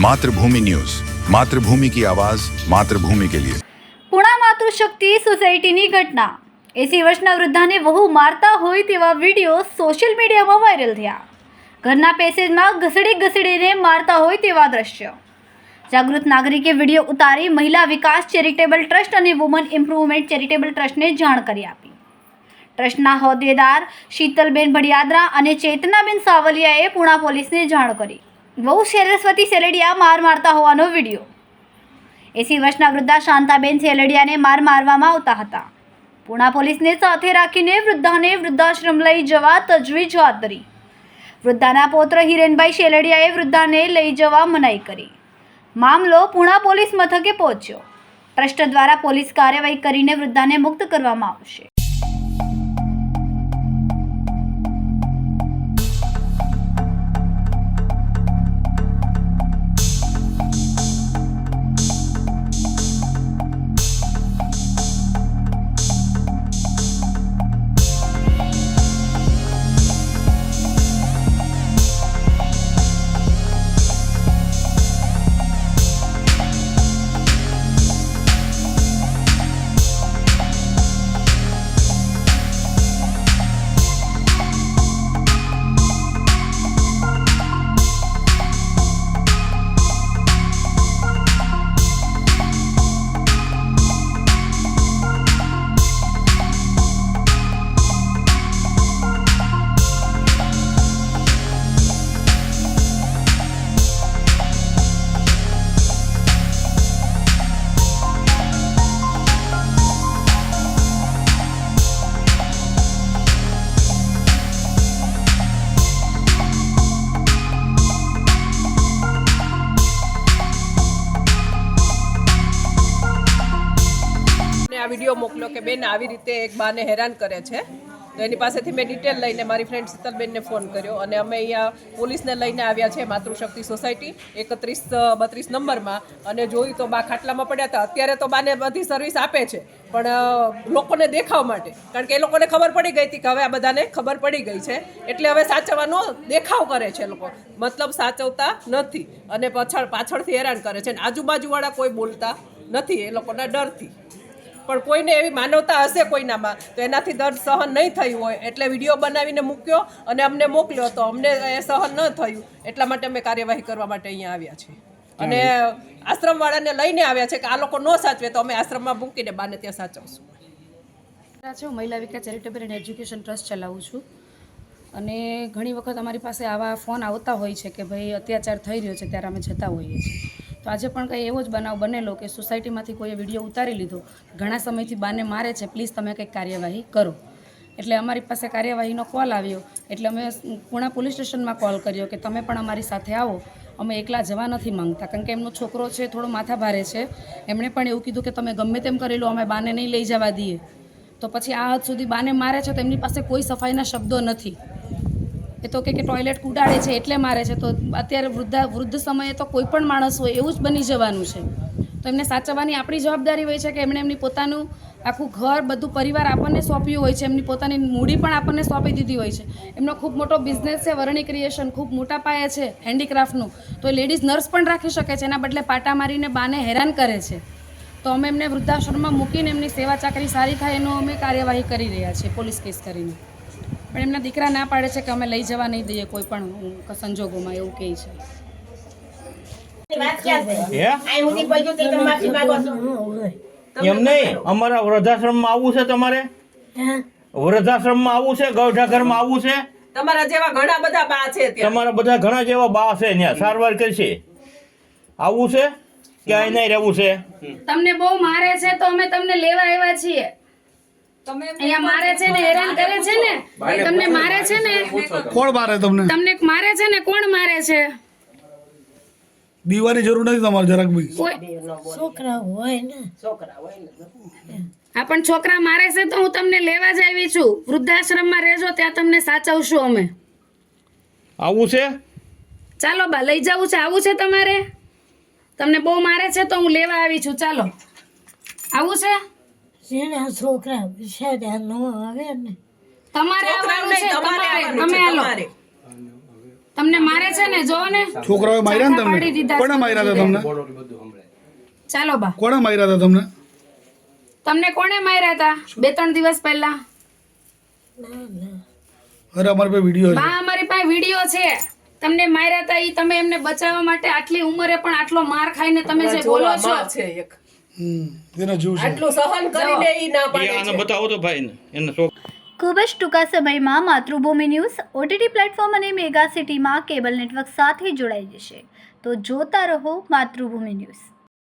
मातृभूमि न्यूज, मातृभूमि की आवाज, मातृभूमि के लिए। पुणा मातृशक्ति सोसायटीની ઘટના 80 વર્ષના વૃદ્ધાને વહુ મારતા હોય તેવા વિડીયો સોશિયલ મીડિયામાં વાયરલ થયા। ઘરના પેસેજમાં ઘસડીને મારતા હોય તેવા દ્રશ્ય। જાગૃત નાગરિકે વિડીયો ઉતારી મહિલા વિકાસ ચેરિટેબલ ટ્રસ્ટ અને વુમન ઇમ્પ્રુવમેન્ટ ચેરિટેબલ ટ્રસ્ટને જાણ કરી આપી। ટ્રસ્ટના હોદ્દેદાર શીતલબેન ભડિયાદરા અને ચેતનાબેન સાવલિયાએ પુણા પોલીસને જાણ કરી। વહુ સરસ્વતી સેલડિયા મારતા હોવાનો વિડીયો। 80 વર્ષના વૃદ્ધા શાંતાબેન સેલડિયાને મારવામાં આવતા હતા। પુણા પોલીસને સાથે રાખીને વૃદ્ધાને વૃદ્ધાશ્રમ લઈ જવા તજવીજ હાથ ધરી। વૃદ્ધાના પૌત્ર હિરેનભાઈ સેલડિયાએ વૃદ્ધાને લઈ જવા મનાઈ કરી। મામલો પુણા પોલીસ મથકે પહોંચ્યો। ટ્રસ્ટ દ્વારા પોલીસ કાર્યવાહી કરીને વૃદ્ધાને મુક્ત કરવામાં આવશે। આ વિડીયો મોકલ્યો કે બેન આવી રીતે એક બાને હેરાન કરે છે, તો એની પાસેથી મેં ડિટેલ લઈને મારી ફ્રેન્ડ શીતલબેનને ફોન કર્યો અને અમે અહીંયા પોલીસને લઈને આવ્યા છે માતૃશક્તિ સોસાયટી 3132 નંબરમાં। અને જોયું તો બા ખાટલામાં પડ્યા હતા। અત્યારે તો બાને બધી સર્વિસ આપે છે, પણ લોકોને દેખાવ માટે, કારણ કે એ લોકોને ખબર પડી ગઈ હતી કે હવે આ બધાને ખબર પડી ગઈ છે, એટલે હવે સાચવવાનો દેખાવ કરે છે લોકો, મતલબ સાચવતા નથી અને પાછળથી હેરાન કરે છે અને આજુબાજુવાળા કોઈ બોલતા નથી એ લોકોના ડરથી। પણ કોઈને એવી માનવતા હશે કોઈનામાં તો એનાથી દર્દ સહન નહીં થયું હોય એટલે વિડીયો બનાવીને મૂક્યો અને અમને મોકલ્યો, તો અમને એ સહન ન થયું એટલા માટે અમે કાર્યવાહી કરવા માટે અહીંયા આવ્યા છીએ અને આશ્રમવાળાને લઈને આવ્યા છે કે આ લોકો ન સાચવે તો અમે આશ્રમમાં મૂકીને બાને ત્યાં સાચવશું। હું મહિલા વિકાસ ચેરિટેબલ એન્ડ એજ્યુકેશન ટ્રસ્ટ ચલાવું છું અને ઘણી વખત અમારી પાસે આવા ફોન આવતા હોય છે કે ભાઈ અત્યાચાર થઈ રહ્યો છે, ત્યારે અમે જતા હોઈએ છીએ। તો આજે પણ કંઈ એવો જ બનાવ બનેલો કે સોસાયટીમાંથી કોઈએ વિડીયો ઉતારી લીધો, ઘણા સમયથી બાને મારે છે, પ્લીઝ તમે કંઈક કાર્યવાહી કરો। એટલે અમારી પાસે કાર્યવાહીનો કોલ આવ્યો એટલે અમે પુણા પોલીસ સ્ટેશનમાં કોલ કર્યો કે તમે પણ અમારી સાથે આવો, અમે એકલા જવા નથી માંગતા, કારણ કે એમનો છોકરો છે થોડો માથા ભારે છે, એમણે પણ એવું કીધું કે તમે ગમે તેમ કરી લો, અમે બાને નહીં લઈ જવા દઈએ। તો પછી આ હદ સુધી બાને મારે છે તો એમની પાસે કોઈ સફાઈના શબ્દો નથી, એ તો કે ટોયલેટ કુડાડે છે એટલે મારે છે। તો અત્યારે વૃદ્ધ સમયે તો કોઈ પણ માણસ હોય એવું જ બની જવાનું છે, તો એમને સાચવવાની આપણી જવાબદારી હોય છે કે એમણે એમની પોતાનું આખું ઘર બધું પરિવાર આપણને સોંપ્યું હોય છે, એમની પોતાની મૂડી પણ આપણને સોંપી દીધી હોય છે। એમનો ખૂબ મોટો બિઝનેસ છે, વરણી ક્રિએશન ખૂબ મોટા પાયે છે હેન્ડીક્રાફ્ટનું, તો એ લેડીઝ નર્સ પણ રાખી શકે છે, એના બદલે પાટા મારીને બાને હેરાન કરે છે। તો અમે એમને વૃદ્ધાશ્રમમાં મૂકીને એમની સેવા ચાકરી સારી થાય એનો અમે કાર્યવાહી કરી રહ્યા છીએ પોલીસ કેસ કરીને, પણ એમના દીકરા ના પાડે છે કે અમે લઈ જવા નહીં દઈએ કોઈ પણ સંજોગોમાં, એવું કહે છે। એમ નહીં, અમારા વૃદ્ધાશ્રમમાં આવવું છે, તમારે વૃદ્ધાશ્રમમાં આવવું છે, ગૌઢાઘરમાં આવવું છે, તમારા જેવા ઘણા બધા બા છે, તમારા બધા ઘણા જેવા બા છે, ત્યાં સારવાર કરશે, આવવું છે કે અહીં નહીં રહેવું છે? તમને બહુ મારે છે તો અમે તમને લેવા આવ્યા છીએ। અહીંયા મારે છે ને, હેરાન કરે છે ને, તમને મારે છે ને, કોણ મારે તમને? તમને મારે છે ને, કોણ મારે છે? દીવાની જરૂર નથી તમારે જરાક બી, છોકરા હોય ને, હા પણ છોકરા મારે છે તો હું તમને લેવા જ આવી છું। વૃદ્ધાશ્રમમાં રહેજો, ત્યાં તમને સાચવશું અમે। આવવું છે? ચાલો બા, લઈ જવું છે, આવું છે તમારે? તમને બહુ મારે છે તો હું લેવા આવી છું, ચાલો આવું છે? જેના છોકરા બિચારા ન આવે ને તમારે આવવાનું છે, તમે હાલો। તમને મારે છે ને જો ને છોકરાઓએ માર્યા ને પાડી તમને દીધા કોણે છે માર્યા હતા બધી તમને ચાલો બા કોણે માર્યા હતા તમને તમને કોણે માર્યા હતા 2-3 દિવસ પહેલા અરે અમારે પાસે વિડીયો છે બા અમારી પાસે વિડીયો છે તમને માર્યા હતા ઈ તમે એમને બચાવવા માટે આટલી ઉંમરે પણ આટલો માર ખાઈને તમે જે બોલો છો માં છે એક એનો જીવ છે આટલું સહન કરીને ઈ ના પાડે આને છે બતાવો તો ભાઈને એને શોખ ખૂબ જ ટૂંકા સમયમાં માતૃભૂમિ ન્યૂઝ ઓટીટી પ્લેટફોર્મ અને મેગા સિટીમાં કેબલ નેટવર્ક સાથે જોડાઈ જશે તો જોતા રહો માતૃભૂમિ ન્યૂઝ.